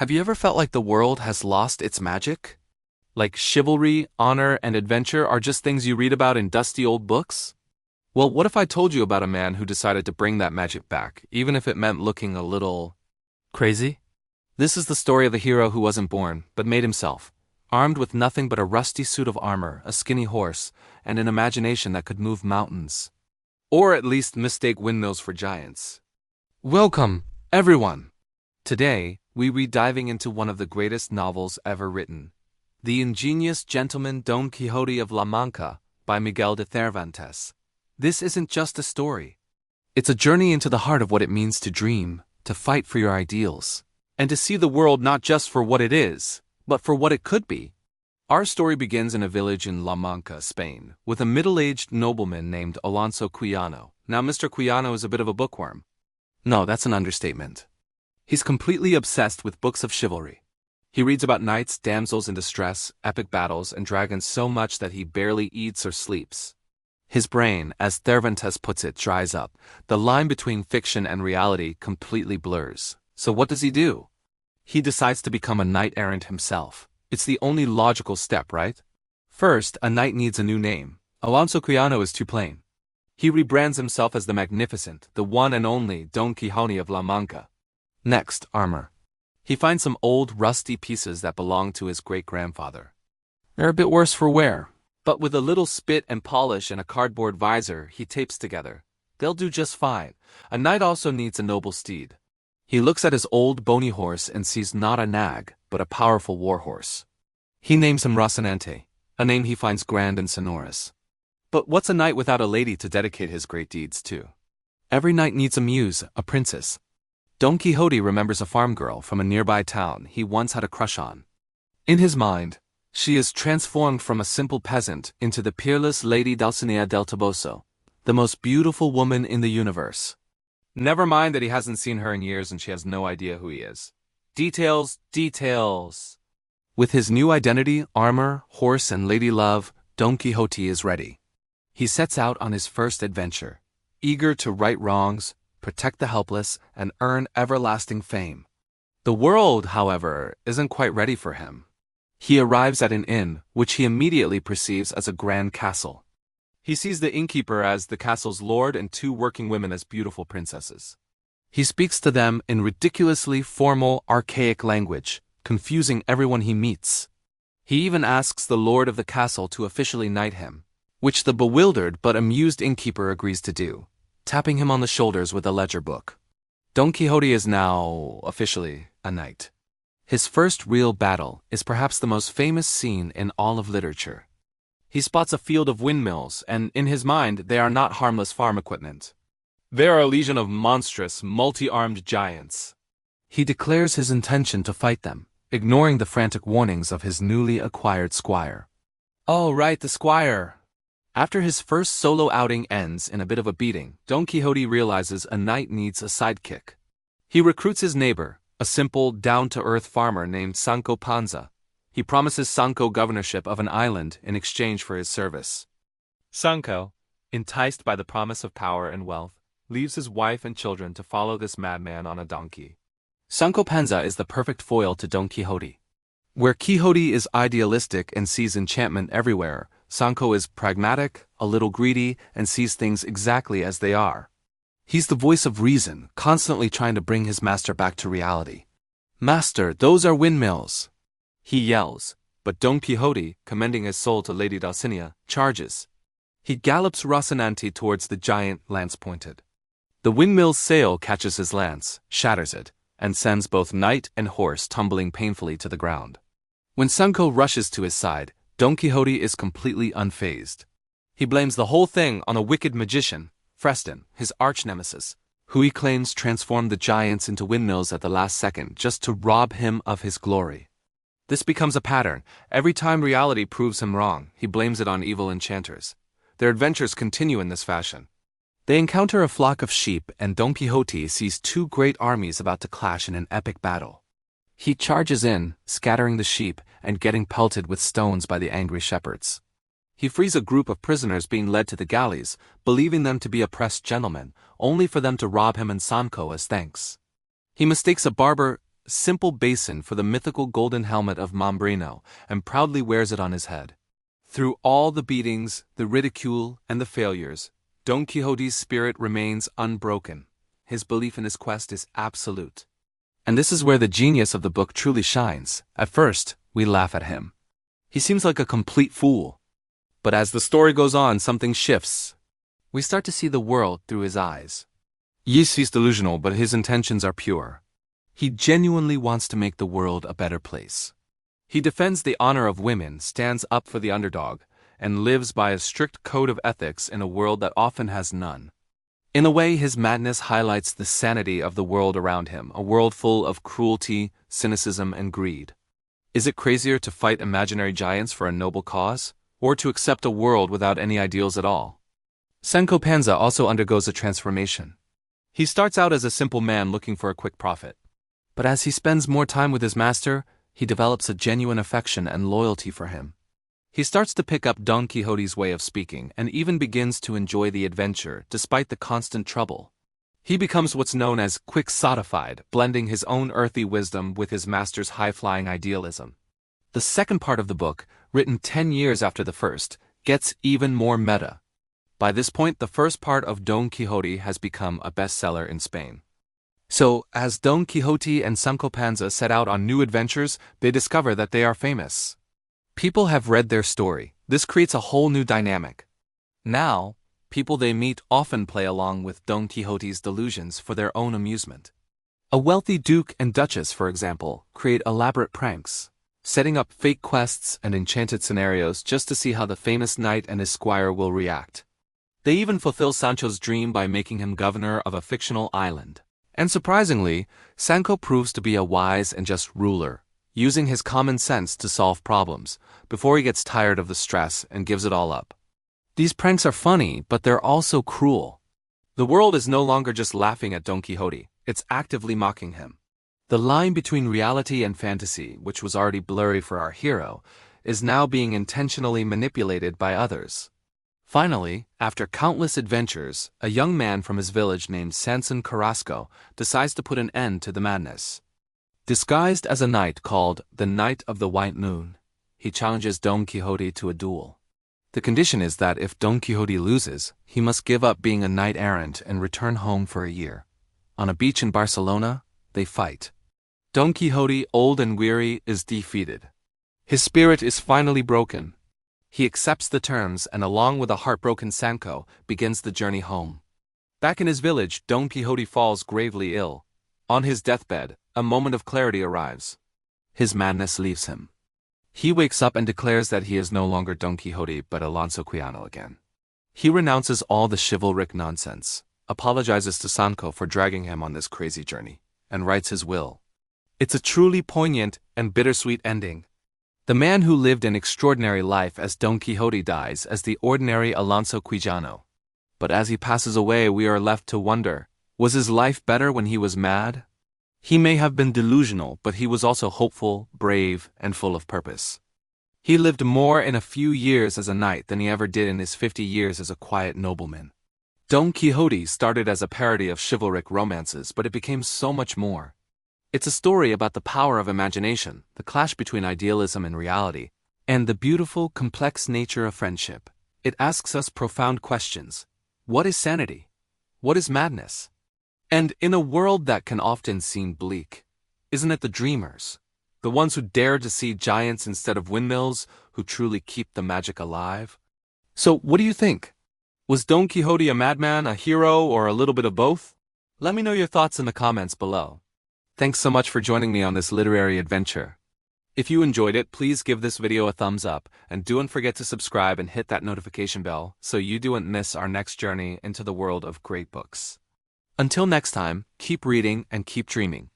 Have you ever felt like the world has lost its magic? Like chivalry, honor, and adventure are just things you read about in dusty old books? Well, what if I told you about a man who decided to bring that magic back, even if it meant looking a little crazy? This is the story of a hero who wasn't born, but made himself, armed with nothing but a rusty suit of armor, a skinny horse, and an imagination that could move mountains. Or at least mistake windmills for giants. Welcome, everyone! Today, we read diving into one of the greatest novels ever written, The Ingenious Gentleman Don Quixote of La Mancha by Miguel de Cervantes. This isn't just a story. It's a journey into the heart of what it means to dream, to fight for your ideals, and to see the world not just for what it is, but for what it could be. Our story begins in a village in La Mancha, Spain, with a middle-aged nobleman named Alonso Quijano. Now, Mr. Quijano is a bit of a bookworm. No, that's an understatement. He's completely obsessed with books of chivalry. He reads about knights, damsels in distress, epic battles, and dragons so much that he barely eats or sleeps. His brain, as Cervantes puts it, dries up. The line between fiction and reality completely blurs. So what does he do? He decides to become a knight-errant himself. It's the only logical step, right? First, a knight needs a new name. Alonso Quijano is too plain. He rebrands himself as the magnificent, the one and only Don Quixote of La Mancha. Next, armor. He finds some old, rusty pieces that belonged to his great-grandfather. They're a bit worse for wear, but with a little spit and polish and a cardboard visor he tapes together, they'll do just fine. A knight also needs a noble steed. He looks at his old bony horse and sees not a nag, but a powerful war horse. He names him Rocinante, a name he finds grand and sonorous. But what's a knight without a lady to dedicate his great deeds to? Every knight needs a muse, a princess. Don Quixote remembers a farm girl from a nearby town he once had a crush on. In his mind, she is transformed from a simple peasant into the peerless Lady Dulcinea del Toboso, the most beautiful woman in the universe. Never mind that he hasn't seen her in years and she has no idea who he is. Details, details. With his new identity, armor, horse, and lady love, Don Quixote is ready. He sets out on his first adventure, eager to right wrongs, protect the helpless, and earn everlasting fame. The world, however, isn't quite ready for him. He arrives at an inn, which he immediately perceives as a grand castle. He sees the innkeeper as the castle's lord and two working women as beautiful princesses. He speaks to them in ridiculously formal, archaic language, confusing everyone he meets. He even asks the lord of the castle to officially knight him, which the bewildered but amused innkeeper agrees to do, tapping him on the shoulders with a ledger book. Don Quixote is now, officially, a knight. His first real battle is perhaps the most famous scene in all of literature. He spots a field of windmills, and in his mind, they are not harmless farm equipment. They are a legion of monstrous, multi-armed giants. He declares his intention to fight them, ignoring the frantic warnings of his newly acquired squire. Oh, right, the squire. After his first solo outing ends in a bit of a beating, Don Quixote realizes a knight needs a sidekick. He recruits his neighbor, a simple, down-to-earth farmer named Sancho Panza. He promises Sancho governorship of an island in exchange for his service. Sancho, enticed by the promise of power and wealth, leaves his wife and children to follow this madman on a donkey. Sancho Panza is the perfect foil to Don Quixote. Where Quixote is idealistic and sees enchantment everywhere, Sancho is pragmatic, a little greedy, and sees things exactly as they are. He's the voice of reason, constantly trying to bring his master back to reality. "Master, those are windmills!" he yells, but Don Quixote, commending his soul to Lady Dulcinea, charges. He gallops Rocinante towards the giant, lance-pointed. The windmill's sail catches his lance, shatters it, and sends both knight and horse tumbling painfully to the ground. When Sancho rushes to his side, Don Quixote is completely unfazed. He blames the whole thing on a wicked magician, Freston, his arch-nemesis, who he claims transformed the giants into windmills at the last second just to rob him of his glory. This becomes a pattern. Every time reality proves him wrong, he blames it on evil enchanters. Their adventures continue in this fashion. They encounter a flock of sheep, and Don Quixote sees two great armies about to clash in an epic battle. He charges in, scattering the sheep, and getting pelted with stones by the angry shepherds. He frees a group of prisoners being led to the galleys, believing them to be oppressed gentlemen, only for them to rob him and Sancho as thanks. He mistakes a barber, simple basin for the mythical golden helmet of Mambrino and proudly wears it on his head. Through all the beatings, the ridicule, and the failures, Don Quixote's spirit remains unbroken. His belief in his quest is absolute. And this is where the genius of the book truly shines. At first, we laugh at him. He seems like a complete fool. But as the story goes on, something shifts. We start to see the world through his eyes. Yes, he's delusional, but his intentions are pure. He genuinely wants to make the world a better place. He defends the honor of women, stands up for the underdog, and lives by a strict code of ethics in a world that often has none. In a way, his madness highlights the sanity of the world around him, a world full of cruelty, cynicism, and greed. Is it crazier to fight imaginary giants for a noble cause, or to accept a world without any ideals at all? Sancho Panza also undergoes a transformation. He starts out as a simple man looking for a quick profit. But as he spends more time with his master, he develops a genuine affection and loyalty for him. He starts to pick up Don Quixote's way of speaking and even begins to enjoy the adventure despite the constant trouble. He becomes what's known as quixotified, blending his own earthy wisdom with his master's high-flying idealism. The second part of the book, written 10 years after the first, gets even more meta. By this point, the first part of Don Quixote has become a bestseller in Spain. So, as Don Quixote and Sancho Panza set out on new adventures, they discover that they are famous. People have read their story. This creates a whole new dynamic. Now, people they meet often play along with Don Quixote's delusions for their own amusement. A wealthy duke and duchess, for example, create elaborate pranks, setting up fake quests and enchanted scenarios just to see how the famous knight and his squire will react. They even fulfill Sancho's dream by making him governor of a fictional island. And surprisingly, Sancho proves to be a wise and just ruler, using his common sense to solve problems, before he gets tired of the stress and gives it all up. These pranks are funny, but they're also cruel. The world is no longer just laughing at Don Quixote, it's actively mocking him. The line between reality and fantasy, which was already blurry for our hero, is now being intentionally manipulated by others. Finally, after countless adventures, a young man from his village named Sanson Carrasco decides to put an end to the madness. Disguised as a knight called the Knight of the White Moon, he challenges Don Quixote to a duel. The condition is that if Don Quixote loses, he must give up being a knight-errant and return home for a year. On a beach in Barcelona, they fight. Don Quixote, old and weary, is defeated. His spirit is finally broken. He accepts the terms and, along with a heartbroken Sancho, begins the journey home. Back in his village, Don Quixote falls gravely ill. On his deathbed, a moment of clarity arrives. His madness leaves him. He wakes up and declares that he is no longer Don Quixote but Alonso Quijano again. He renounces all the chivalric nonsense, apologizes to Sancho for dragging him on this crazy journey, and writes his will. It's a truly poignant and bittersweet ending. The man who lived an extraordinary life as Don Quixote dies as the ordinary Alonso Quijano. But as he passes away, we are left to wonder, was his life better when he was mad? He may have been delusional, but he was also hopeful, brave, and full of purpose. He lived more in a few years as a knight than he ever did in his 50 years as a quiet nobleman. Don Quixote started as a parody of chivalric romances, but it became so much more. It's a story about the power of imagination, the clash between idealism and reality, and the beautiful, complex nature of friendship. It asks us profound questions. What is sanity? What is madness? And in a world that can often seem bleak, isn't it the dreamers, the ones who dare to see giants instead of windmills, who truly keep the magic alive? So what do you think? Was Don Quixote a madman, a hero, or a little bit of both? Let me know your thoughts in the comments below. Thanks so much for joining me on this literary adventure. If you enjoyed it, please give this video a thumbs up, and don't forget to subscribe and hit that notification bell so you don't miss our next journey into the world of great books. Until next time, keep reading and keep dreaming.